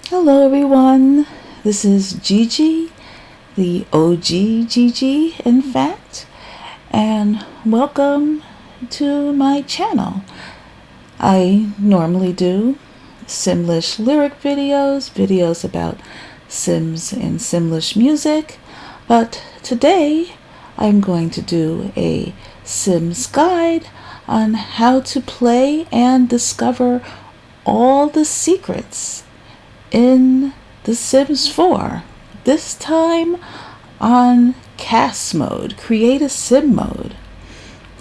Hello everyone, this is Gigi, the OG Gigi in fact, and welcome to my channel. I normally do Simlish lyric videos about Sims and Simlish music, but today I'm going to do a Sims guide on how to play and discover all the secrets in The Sims 4, this time on CAS mode, Create a Sim mode.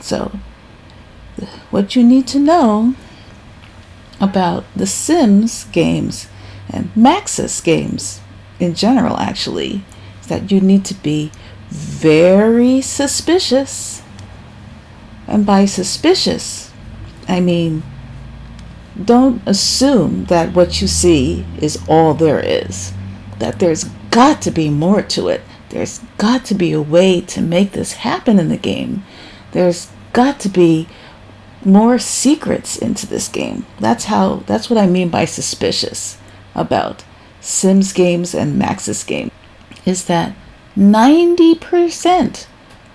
So, what you need to know about the Sims games and Maxis games in general, actually, is that you need to be very suspicious. And by suspicious, I mean don't assume that what you see is all there is, that there's got to be more to it. There's got to be a way to make this happen in the game. There's got to be more secrets into this game. That's what I mean by suspicious about Sims games and Maxis games, is that 90%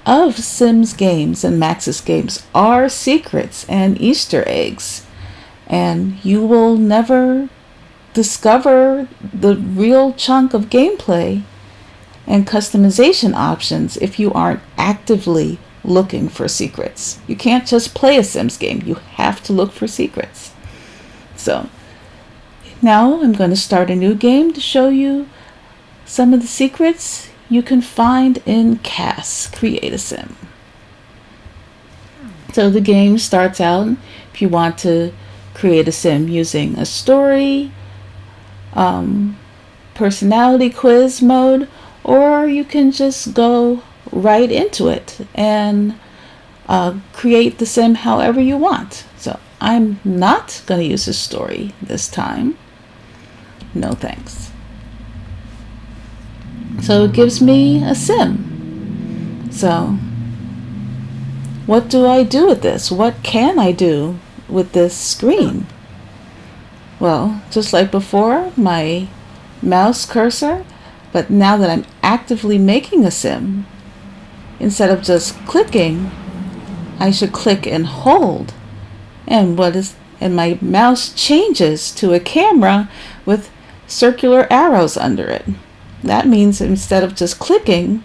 of Sims games and Maxis games are secrets and Easter eggs. And you will never discover the real chunk of gameplay and customization options if you aren't actively looking for secrets. You can't just play a Sims game. You have to look for secrets. So now I'm going to start a new game to show you some of the secrets you can find in CAS, Create a Sim. So the game starts out, if you want to create a sim using a story, personality quiz mode, or you can just go right into it and create the sim however you want. So I'm not going to use a story this time. No thanks. So it gives me a sim. So what do I do with this? What can I do with this screen? Well, just like before, my mouse cursor, but now that I'm actively making a sim, instead of just clicking, I should click and hold. And my mouse changes to a camera with circular arrows under it. That means instead of just clicking,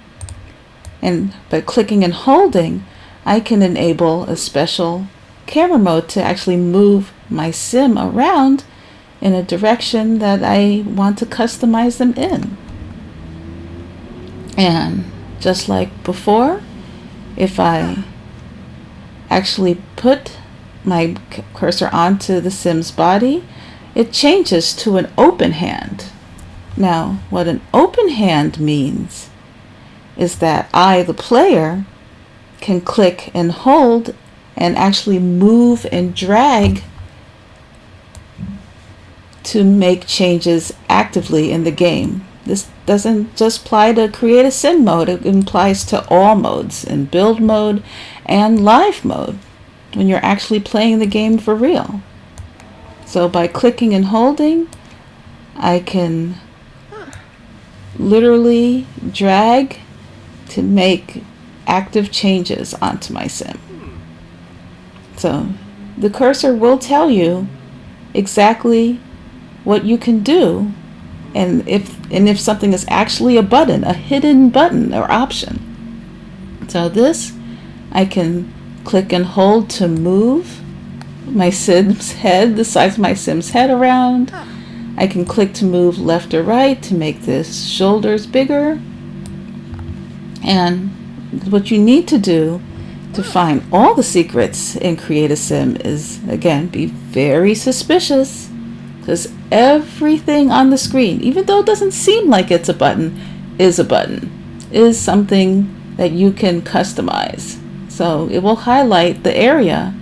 but clicking and holding, I can enable a special camera mode to actually move my sim around in a direction that I want to customize them in. And just like before, if I actually put my cursor onto the sim's body, it changes to an open hand. Now, what an open hand means is that I, the player, can click and hold and actually move and drag to make changes actively in the game. This doesn't just apply to Create a Sim mode, it applies to all modes, in build mode and live mode, when you're actually playing the game for real. So by clicking and holding, I can literally drag to make active changes onto my sim. So the cursor will tell you exactly what you can do, and if something is actually a button, a hidden button or option. So this, I can click and hold to move my sim's head, the size of my sim's head around. I can click to move left or right to make the shoulders bigger. And what you need to do to find all the secrets in Create a Sim is, again, be very suspicious, because everything on the screen, even though it doesn't seem like it's a button, is something that you can customize. So it will highlight the area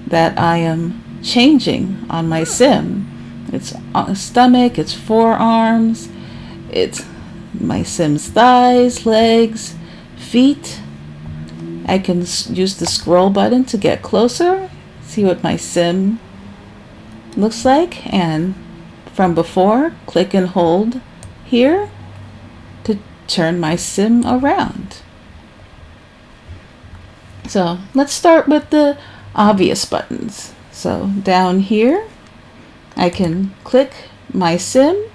that I am changing on my sim. It's stomach, it's forearms, it's my sim's thighs, legs, feet. I can use the scroll button to get closer, see what my sim looks like, and from before, click and hold here to turn my sim around. So let's start with the obvious buttons. So down here, I can click my sim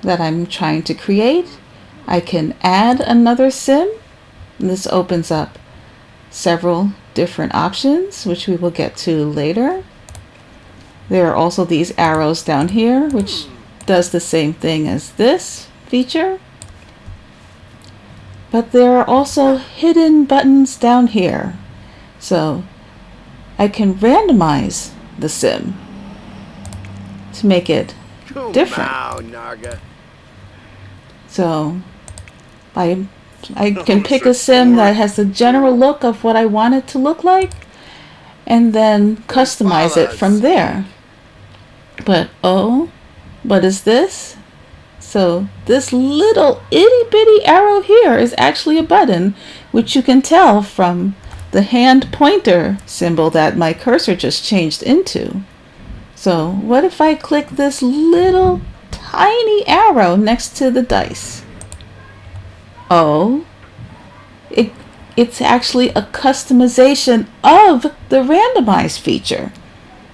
that I'm trying to create. I can add another sim. And this opens up several different options, which we will get to later. There are also these arrows down here, which does the same thing as this feature. But there are also hidden buttons down here. So I can randomize the sim to make it different. So I can pick a sim that has the general look of what I want it to look like and then customize it from there. But oh, what is this? So this little itty bitty arrow here is actually a button, which you can tell from the hand pointer symbol that my cursor just changed into. So what if I click this little tiny arrow next to the dice? Oh, it's actually a customization of the randomize feature.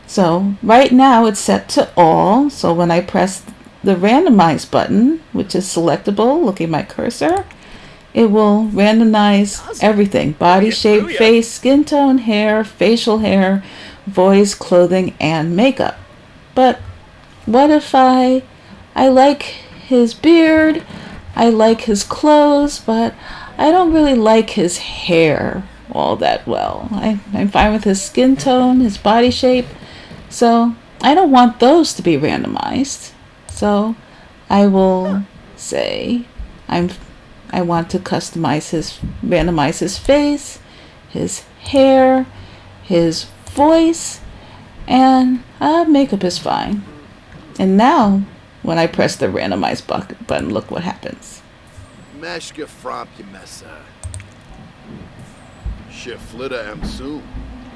So right now it's set to all. So when I press the randomize button, which is selectable, look at my cursor, it will randomize everything: body shape, face, skin tone, hair, facial hair, voice, clothing, and makeup. But what if I like his beard, I like his clothes, but I don't really like his hair all that well. I'm fine with his skin tone, his body shape, so I don't want those to be randomized. So I will say I want to randomize his face, his hair, his voice, and makeup is fine. And now when I press the randomize button, look what happens.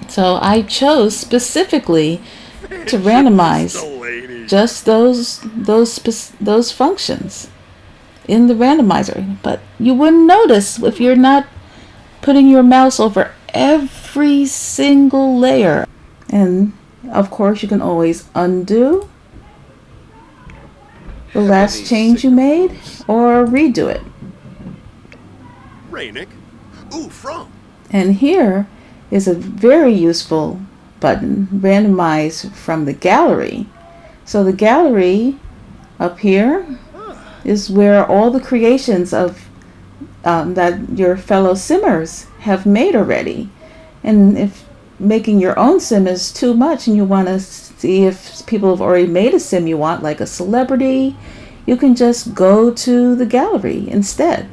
So I chose specifically to randomize just those functions in the randomizer. But you wouldn't notice if you're not putting your mouse over every single layer. And of course you can always undo the last change you made or redo it. And here is a very useful button, randomize from the gallery. So the gallery up here is where all the creations of that your fellow simmers have made already. And if making your own sim is too much and you want to see if people have already made a sim you want, like a celebrity, you can just go to the gallery instead.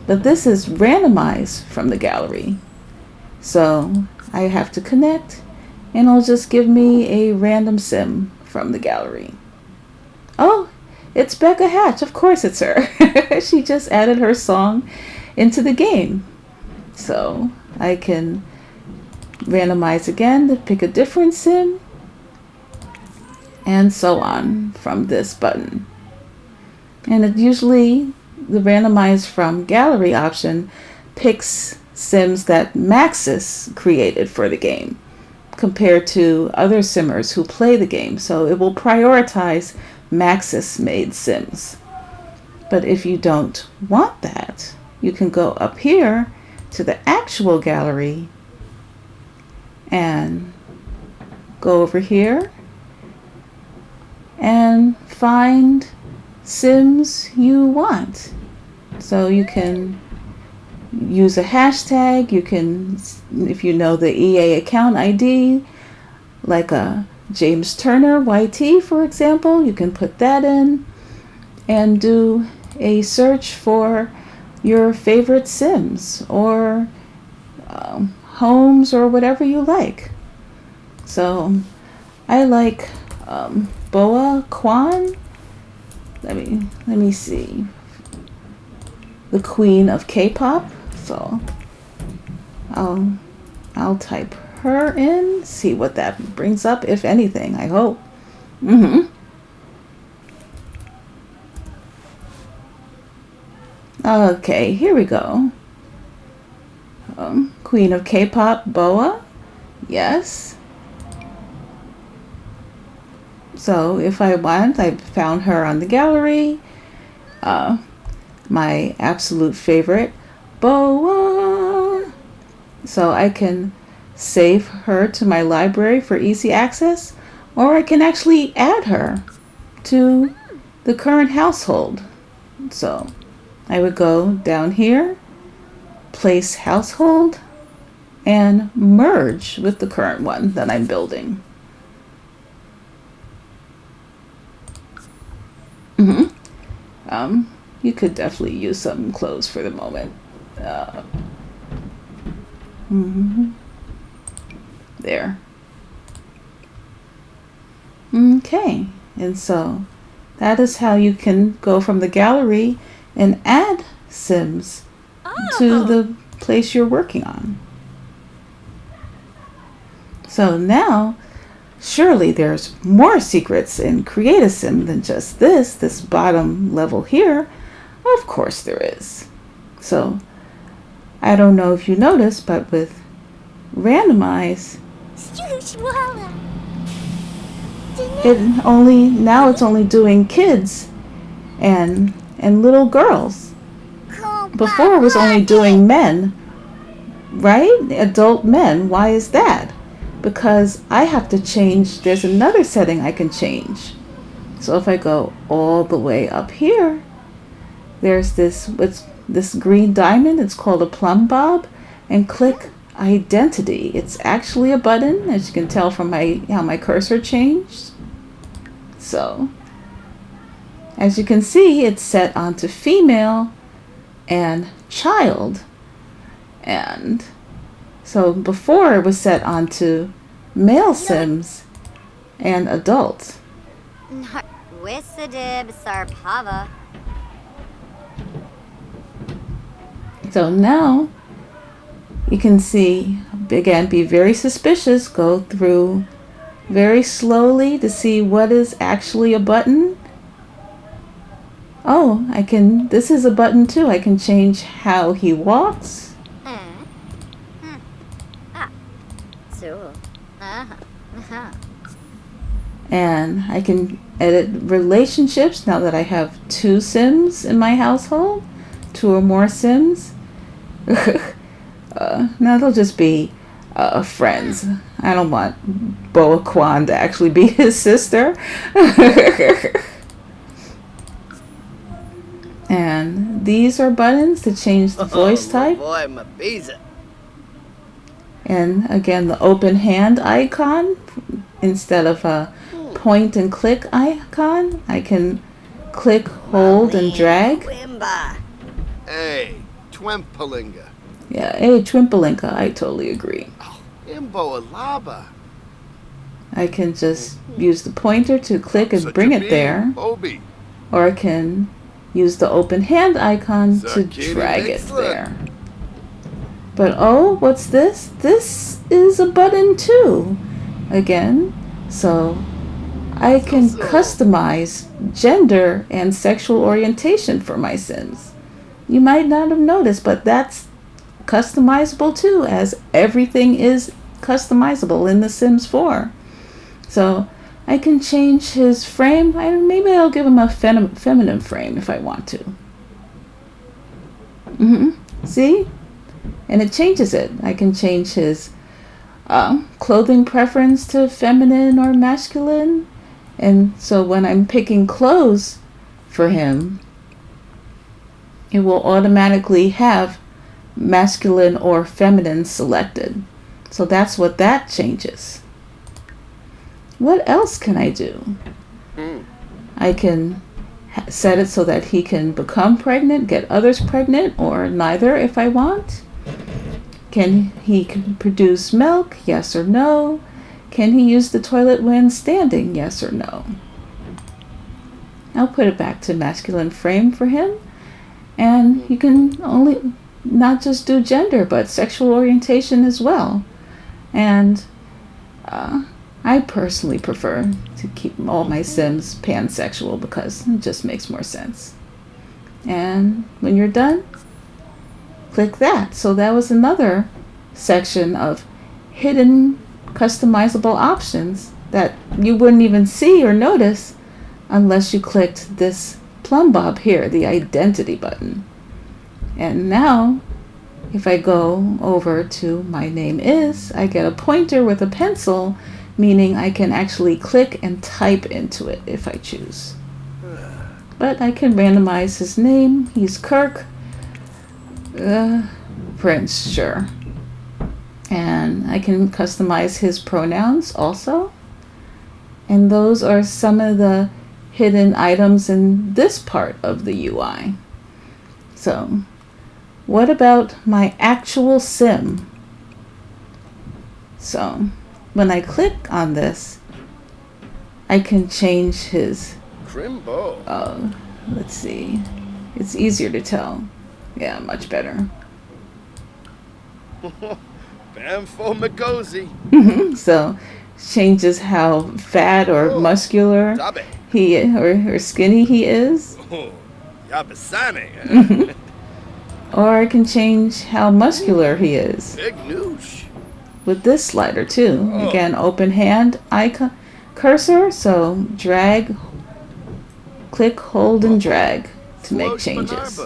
But this is randomized from the gallery. So I have to connect and it'll just give me a random sim from the gallery. Oh, it's Becca Hatch. Of course it's her. She just added her song into the game. So I can randomize again to pick a different sim and so on from this button. And it usually, the randomize from gallery option picks sims that Maxis created for the game compared to other simmers who play the game. So it will prioritize Maxis made sims. But if you don't want that, you can go up here to the actual gallery and go over here and find sims you want. So you can use a hashtag. You can, if you know the EA account ID, like a James Turner YT, for example, you can put that in and do a search for your favorite sims or homes or whatever you like. So I like Boa Kwan. Let me see. The queen of K-pop. So I'll type her in, see what that brings up, if anything, I hope. Okay, here we go. Queen of K-pop, Boa. Yes. So if I want, I found her on the gallery. My absolute favorite, Boa. So I can save her to my library for easy access, or I can actually add her to the current household. So I would go down here, place household, and merge with the current one that I'm building. You could definitely use some clothes for the moment. There. Okay, and so that is how you can go from the gallery and add Sims to the place you're working on. So now, surely there's more secrets in Create a Sim than just this bottom level here. Of course there is. So, I don't know if you noticed, but with Randomize, it's only doing kids and little girls. Before it was only doing men, right? Adult men. Why is that? Because I have to change, there's another setting I can change. So if I go all the way up here, there's this green diamond, it's called a plumb bob, and click identity. It's actually a button, as you can tell from how my cursor changed. So, as you can see, it's set onto female and child. And so before it was set onto male Sims and adult. So now you can see, again, be very suspicious, go through very slowly to see what is actually a button. Oh, this is a button too. I can change how he walks. And I can edit relationships now that I have 2 Sims in my household, 2 or more Sims. Now they'll just be friends. I don't want Boa Kwan to actually be his sister. And these are buttons to change the voice type. And again, the open hand icon, instead of a point and click icon, I can click, hold, and drag. Hey, Twimpalinga. Yeah, hey, Twimpalinga, I totally agree. Imbo Alaba. I can just use the pointer to click and bring it there. Or I can use the open hand icon to drag it there. But oh, what's this? This is a button too. Again, so I can customize gender and sexual orientation for my Sims. You might not have noticed, but that's customizable too, as everything is customizable in The Sims 4. So I can change his frame. Maybe I'll give him a feminine frame if I want to. See? And it changes it. I can change his clothing preference to feminine or masculine. And so when I'm picking clothes for him, it will automatically have masculine or feminine selected. So that's what that changes. What else can I do? I can set it so that he can become pregnant, get others pregnant, or neither if I want. Can he produce milk? Yes or no? Can he use the toilet when standing? Yes or no? I'll put it back to masculine frame for him. And you can only not just do gender, but sexual orientation as well. And I personally prefer to keep all my Sims pansexual because it just makes more sense. And when you're done, click that. So that was another section of hidden customizable options that you wouldn't even see or notice unless you clicked this plumb bob here, the identity button. And now if I go over to my name is, I get a pointer with a pencil, meaning I can actually click and type into it if I choose. But I can randomize his name. He's Kirk Prince, sure. And I can customize his pronouns also. And those are some of the hidden items in this part of the UI. So, what about my actual sim? So, when I click on this, I can change his Crimbo. Let's see. It's easier to tell. Yeah, much better. Bamfo Magosi. So, changes how fat or muscular he or skinny he is. Yabasane. Or I can change how muscular he is. Big noosh. With this slider too. Again, open hand icon cursor. So drag, click, hold, and drag to make changes.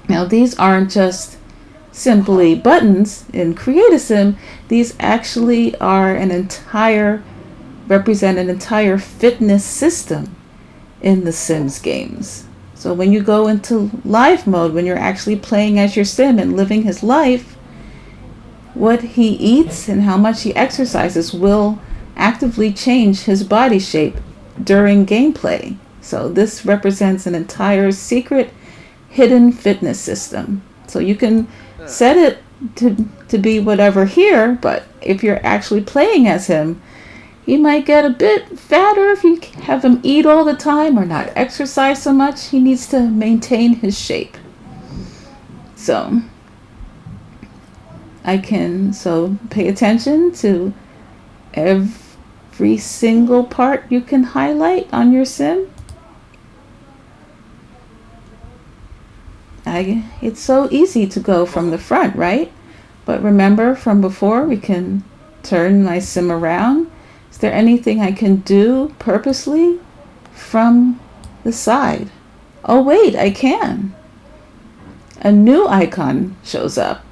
Now these aren't just simply buttons in Create a Sim. These actually are represent an entire fitness system in the Sims games. So when you go into live mode, when you're actually playing as your sim and living his life, what he eats and how much he exercises will actively change his body shape during gameplay. So this represents an entire secret hidden fitness system. So you can set it to be whatever here, but if you're actually playing as him, he might get a bit fatter if you have him eat all the time or not exercise so much. He needs to maintain his shape. So pay attention to every single part you can highlight on your sim. It's so easy to go from the front, right? But remember from before, we can turn my sim around. Is there anything I can do purposely from the side? Oh wait, I can. A new icon shows up.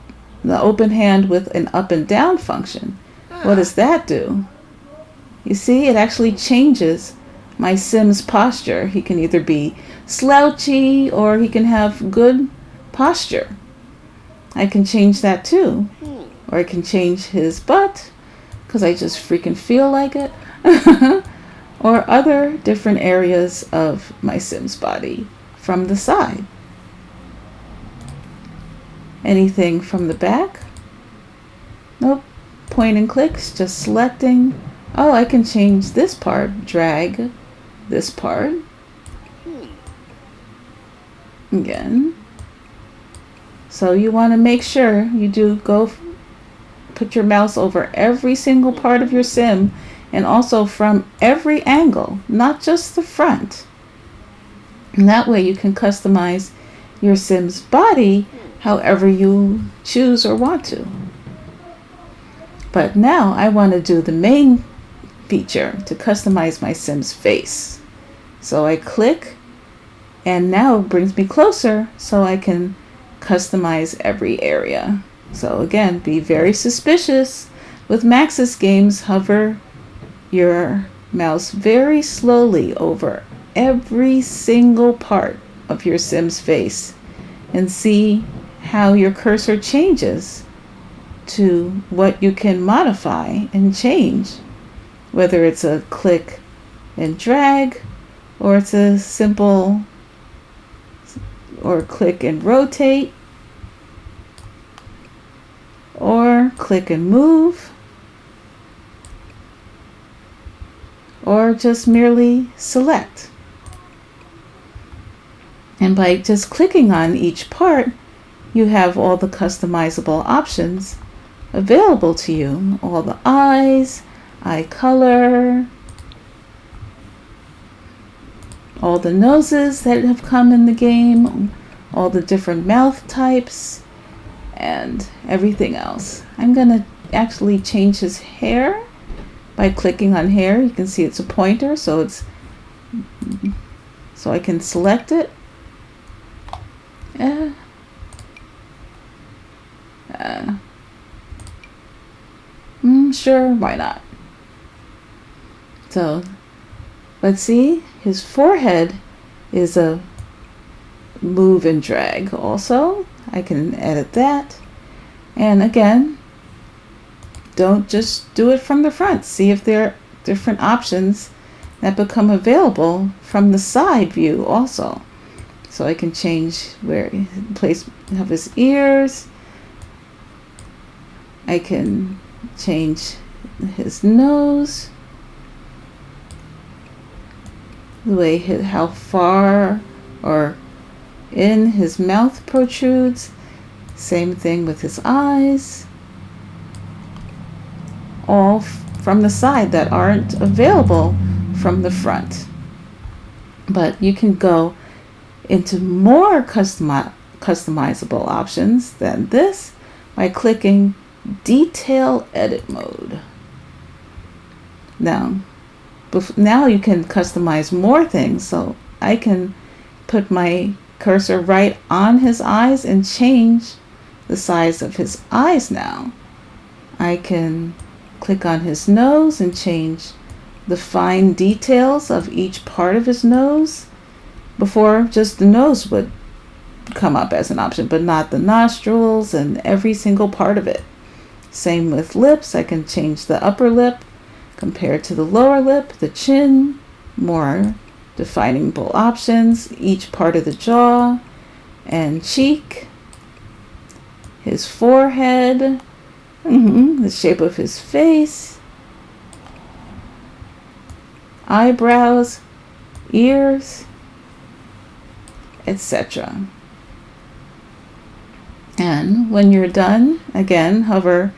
The open hand with an up and down function. What does that do? You see, it actually changes my sim's posture. He can either be slouchy or he can have good posture. I can change that too. Or I can change his butt because I just freaking feel like it. Or other different areas of my sim's body from the side. Anything from the back? Nope. Point and clicks, just selecting. Oh, I can change this part, drag this part. Again. So you want to make sure you do go put your mouse over every single part of your sim and also from every angle, not just the front. And that way you can customize your sim's body however you choose or want to. But now I want to do the main feature to customize my sim's face. So I click and now it brings me closer so I can customize every area. So again, be very suspicious. With Maxis games, hover your mouse very slowly over every single part of your sim's face and see how your cursor changes to what you can modify and change, whether it's a click and drag or it's a simple or click and rotate or click and move or just merely select. And by just clicking on each part, you have all the customizable options available to you. All the eyes, eye color, all the noses that have come in the game, all the different mouth types, and everything else. I'm going to actually change his hair by clicking on hair. You can see it's a pointer, so I can select it. Sure, why not? So let's see, his forehead is a move and drag also. I can edit that. And again, don't just do it from the front. See if there are different options that become available from the side view also. So I can change where place of his ears. I can change his nose, the way how far or in his mouth protrudes. Same thing with his eyes. All from the side that aren't available from the front. But you can go into more customizable options than this by clicking Detail Edit Mode. Now you can customize more things. So I can put my cursor right on his eyes and change the size of his eyes now. I can click on his nose and change the fine details of each part of his nose. Before, just the nose would come up as an option, but not the nostrils and every single part of it. Same with lips. I can change the upper lip compared to the lower lip, the chin, more definable options, each part of the jaw and cheek, his forehead, the shape of his face, eyebrows, ears, etc. And when you're done, again, hover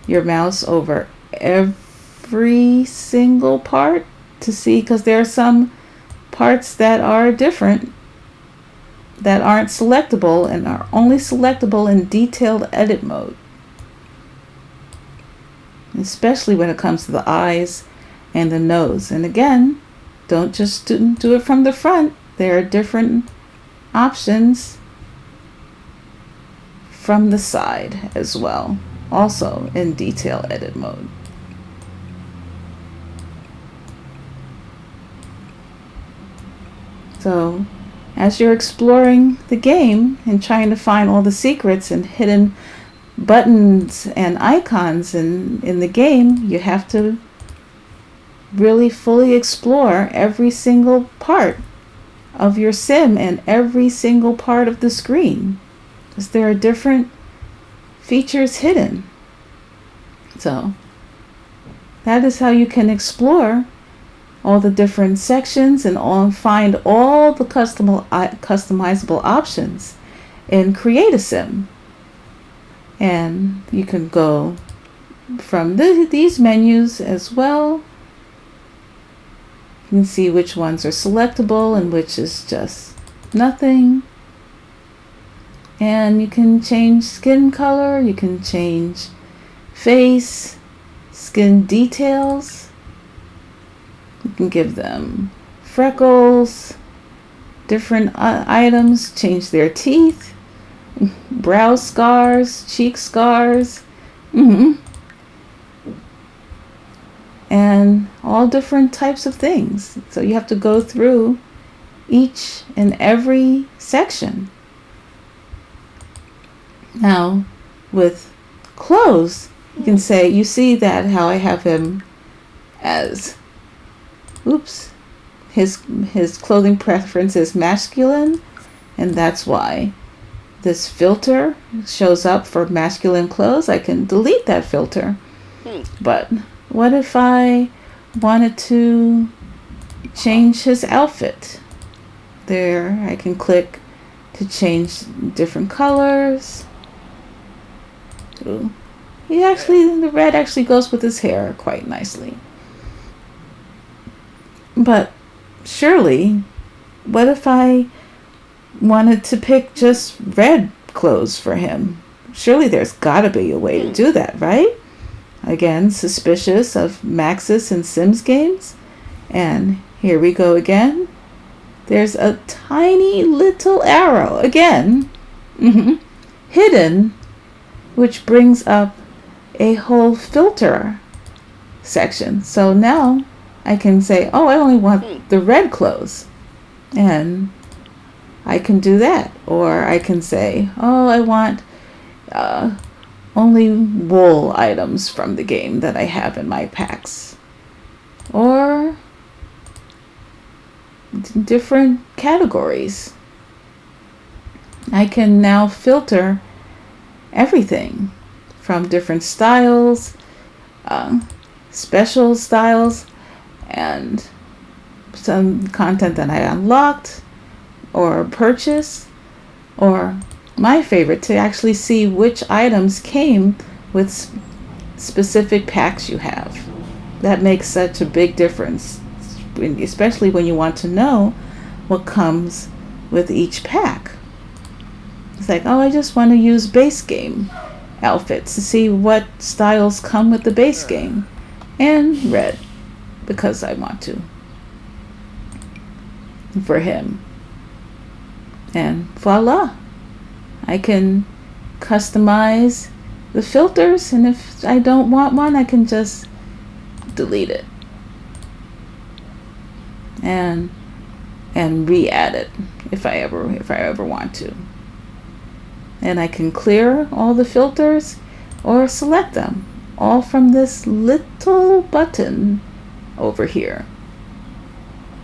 your mouse over every single part to see, because there are some parts that are different, that aren't selectable and are only selectable in detailed edit mode. Especially when it comes to the eyes and the nose. And again, don't just do it from the front. There are different options from the side as well, also in detail edit mode. So as you're exploring the game and trying to find all the secrets and hidden buttons and icons in the game, you have to really fully explore every single part of your sim and every single part of the screen, because there are different features hidden. So that is how you can explore all the different sections and find all the customizable options and create a sim. And you can go from these menus as well. You can see which ones are selectable and which is just nothing. And you can change skin color, you can change face, skin details. You can give them freckles, different items, change their teeth, brow scars, cheek scars, and all different types of things. So you have to go through each and every section. Now, with clothes, you can say, you see that how I have him as, his clothing preference is masculine, and that's why this filter shows up for masculine clothes. I can delete that filter. But what if I wanted to change his outfit? There, I can click to change different colors. Ooh. The red actually goes with his hair quite nicely. But surely what if I wanted to pick just red clothes for him? Surely there's gotta be a way to do that, right? Again, suspicious of Maxis and Sims games. And here we go again. There's a tiny little arrow again, hidden, which brings up a whole filter section. So now I can say, oh, I only want the red clothes. And I can do that. Or I can say, oh, I want only wool items from the game that I have in my packs. Or different categories. I can now filter everything from different styles, special styles, and some content that I unlocked or purchased, or my favorite, to actually see which items came with specific packs you have. That makes such a big difference, especially when you want to know what comes with each pack. It's like, oh, I just want to use base game outfits to see what styles come with the base game, and red because I want to for him. And voila, I can customize the filters, and if I don't want one, I can just delete it and re-add it if I ever want to. And I can clear all the filters or select them all from this little button over here.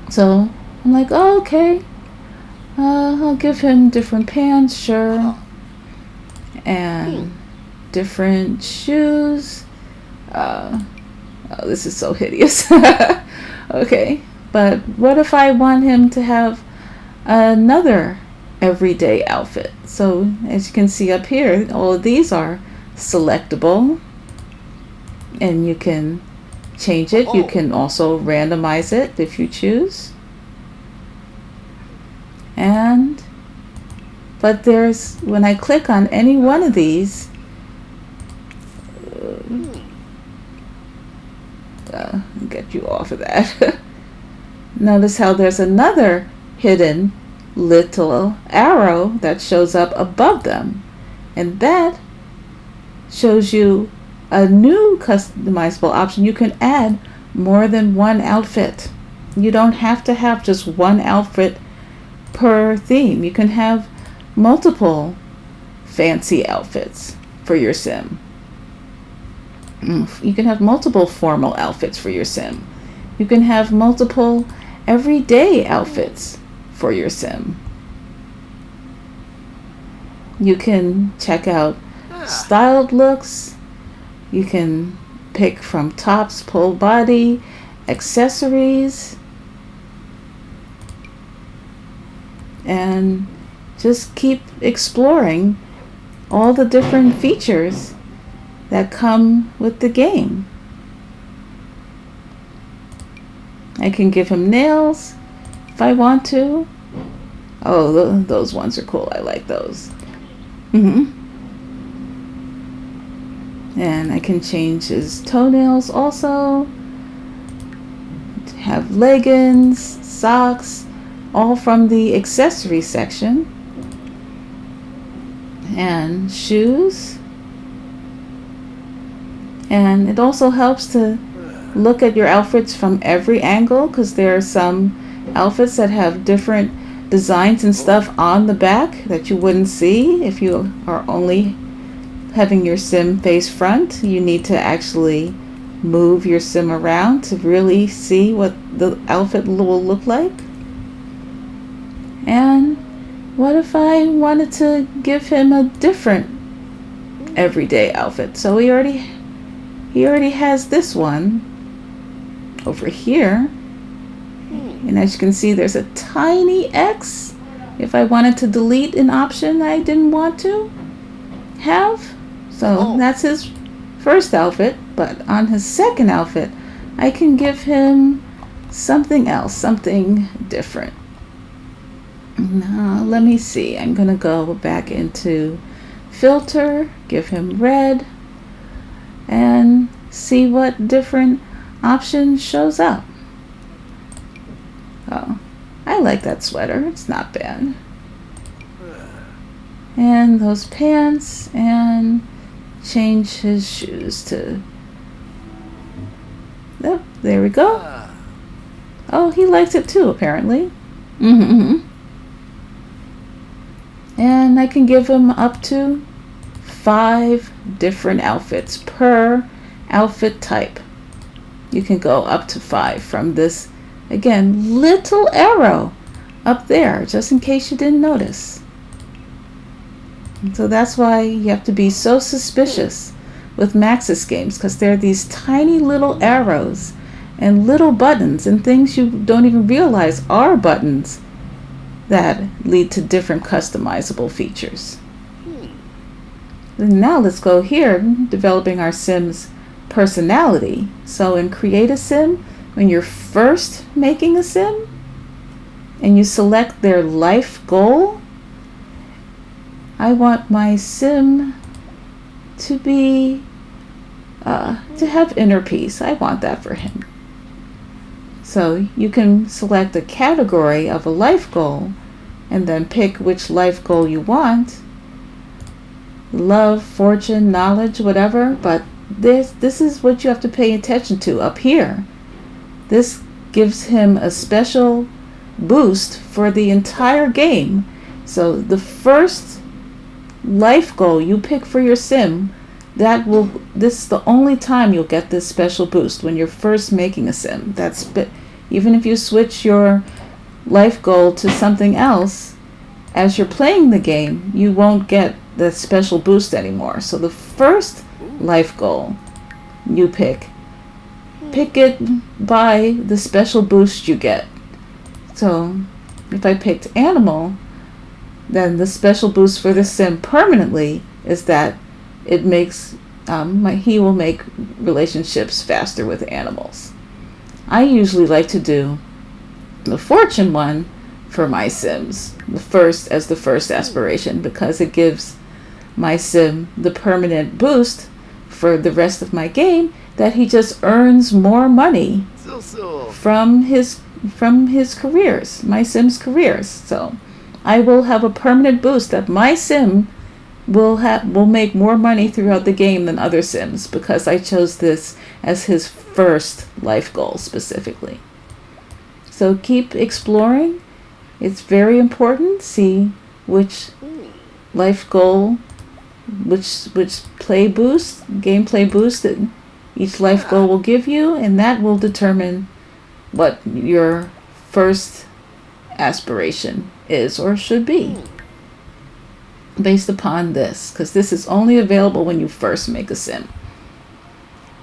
So I'm like, oh, okay, I'll give him different pants, sure, and different shoes. Oh, this is so hideous. Okay, but what if I want him to have another everyday outfit? So as you can see up here, all of these are selectable, and you can change it. You can also randomize it if you choose. But there's, when I click on any one of these, get you off of that. Notice how there's another hidden little arrow that shows up above them, and that shows you a new customizable option. You can add more than one outfit. You don't have to have just one outfit per theme. You can have multiple fancy outfits for your sim. You can have multiple formal outfits for your sim. You can have multiple everyday outfits for your sim. You can check out styled looks. You can pick from tops, full body, accessories, and just keep exploring all the different features that come with the game. I can give him nails if I want to. Oh, those ones are cool. I like those. And I can change his toenails also. Have leggings, socks, all from the accessory section. And shoes. And it also helps to look at your outfits from every angle, because there are some outfits that have different designs and stuff on the back that you wouldn't see if you are only having your sim face front. You need to actually move your sim around to really see what the outfit will look like. And what if I wanted to give him a different everyday outfit? So he already has this one over here. And as you can see, there's a tiny X if I wanted to delete an option I didn't want to have. So that's his first outfit, but on his second outfit, I can give him something else, something different. Now, let me see. I'm going to go back into filter, give him red, and see what different option shows up. Oh, I like that sweater. It's not bad. And those pants, and change his shoes to... Oh, there we go. Oh, he likes it too, apparently. And I can give him up to 5 different outfits per outfit type. You can go up to 5 from this, again, little arrow up there, just in case you didn't notice. And so that's why you have to be so suspicious with Maxis games, because there are these tiny little arrows and little buttons and things you don't even realize are buttons that lead to different customizable features. And now let's go here, developing our Sim's personality. So in Create a Sim, when you're first making a Sim and you select their life goal, I want my Sim to be to have inner peace. I want that for him. So you can select a category of a life goal and then pick which life goal you want. Love, fortune, knowledge, whatever. But this is what you have to pay attention to up here. This gives him a special boost for the entire game. So the first life goal you pick for your Sim, this is the only time you'll get this special boost, when you're first making a Sim. Even if you switch your life goal to something else as you're playing the game, you won't get the special boost anymore. So the first life goal you pick it by the special boost you get. So if I picked animal, then the special boost for the Sim permanently is that it makes he will make relationships faster with animals. I usually like to do the fortune one for my Sims, the first aspiration, because it gives my Sim the permanent boost for the rest of my game, that he just earns more money from his careers, my Sim's careers. So I will have a permanent boost that my Sim will make more money throughout the game than other Sims, because I chose this as his first life goal specifically. So keep exploring. It's very important. See which life goal, which gameplay boost that each life goal will give you, and that will determine what your first aspiration is or should be based upon this, because this is only available when you first make a Sim.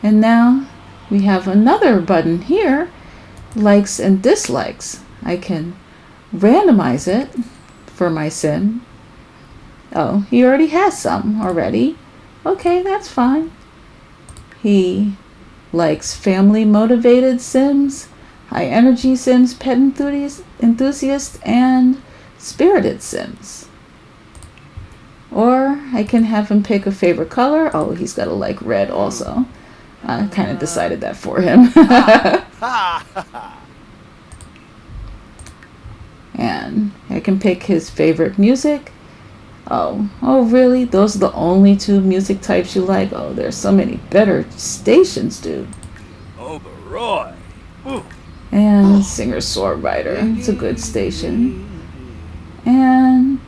And now we have another button here, likes and dislikes. I can randomize it for my Sim. Oh, he already has some already. Okay, that's fine. He likes family motivated Sims, high energy Sims, pet enthusiast, and spirited Sims. Or I can have him pick a favorite color. Oh, he's got to like red also. I kind of decided that for him. And I can pick his favorite music. Oh, really? Those are the only 2 music types you like? Oh, there's so many better stations, dude. Oberoi. And singer-songwriter. It's a good station. And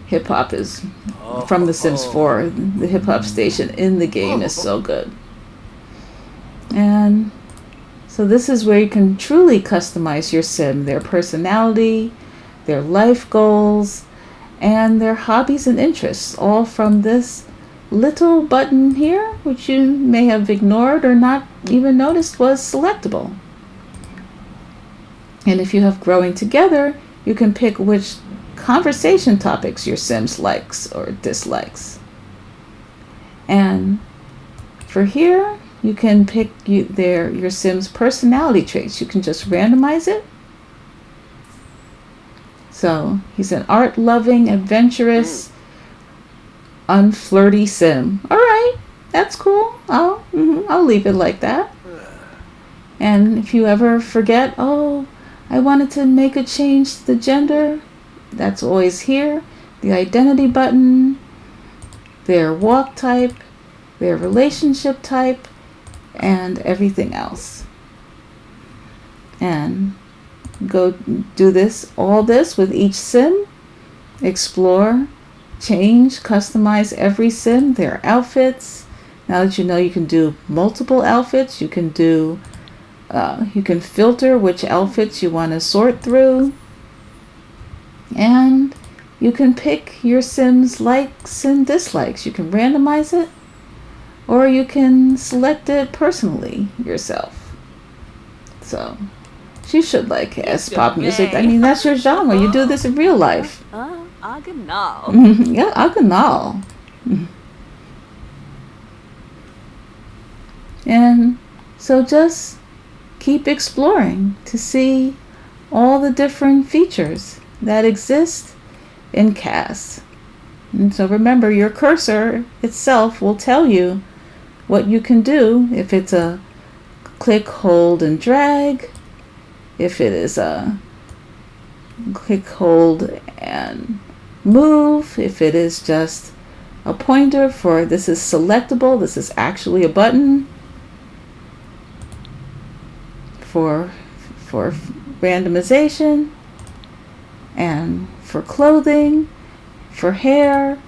hip-hop is from The Sims 4. The hip-hop station in the game is so good. And so this is where you can truly customize your Sim, their personality, their life goals, and their hobbies and interests, all from this little button here, which you may have ignored or not even noticed was selectable. And if you have Growing Together, you can pick which conversation topics your Sims likes or dislikes. And for here, you can pick your Sim's personality traits. You can just randomize it. So he's an art-loving, adventurous, unflirty sim. All right, that's cool. I'll leave it like that. And if you ever forget, oh, I wanted to make a change to the gender, that's always here. The identity button, their walk type, their relationship type, and everything else. And go do all this with each sim. Explore, change, customize every sim, their outfits. Now that you know you can do multiple outfits, you can filter which outfits you want to sort through. And you can pick your Sims likes and dislikes. You can randomize it, or you can select it personally yourself. So, she should like CAS pop music. I mean, that's your genre. You do this in real life. Aganal. Yeah, Aganal. And so just keep exploring to see all the different features that exist in CAS. And so remember, your cursor itself will tell you what you can do if it's a click, hold, and drag, if it is a click, hold, and move, if it is just a pointer for this is selectable, this is actually a button, for randomization, and for clothing, for hair,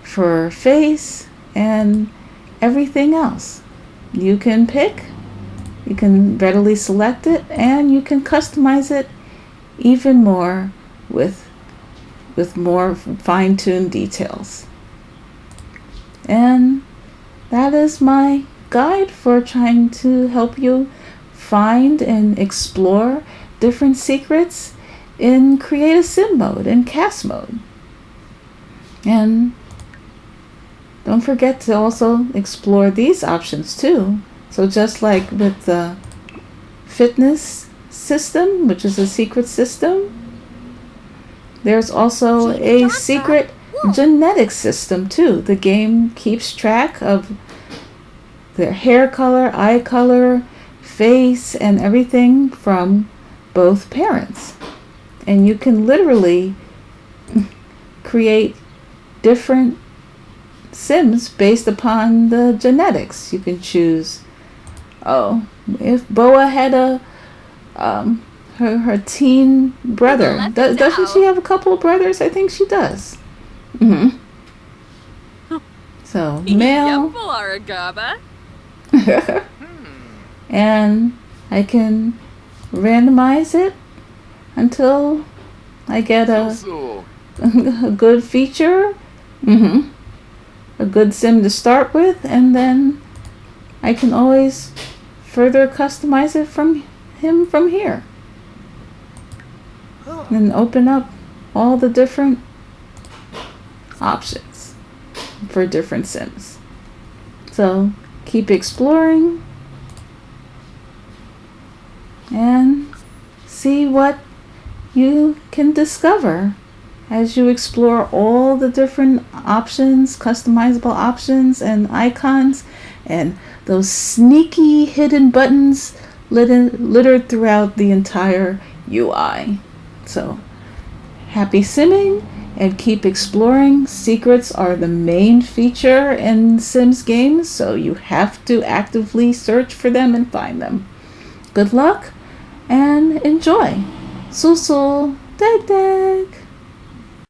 for face, and everything else. You can pick, you can readily select it, and you can customize it even more with more fine-tuned details. And that is my guide for trying to help you find and explore different secrets in Create a Sim mode, in CAS mode. And don't forget to also explore these options too. So just like with the fitness system, which is a secret system, there's also a secret genetic system too. The game keeps track of their hair color, eye color, face, and everything from both parents. And you can literally create different Sims based upon the genetics. You can choose, if Boa had her teen brother, doesn't she have a couple of brothers? I think she does. So male. And I can randomize it until I get a good feature, a good sim to start with, and then I can always further customize it from here. And open up all the different options for different sims. So keep exploring and see what you can discover as you explore all the different options, customizable options and icons, and those sneaky hidden buttons littered throughout the entire UI. So happy simming and keep exploring. Secrets are the main feature in Sims games, so you have to actively search for them and find them. Good luck and enjoy. Susul, dag dag.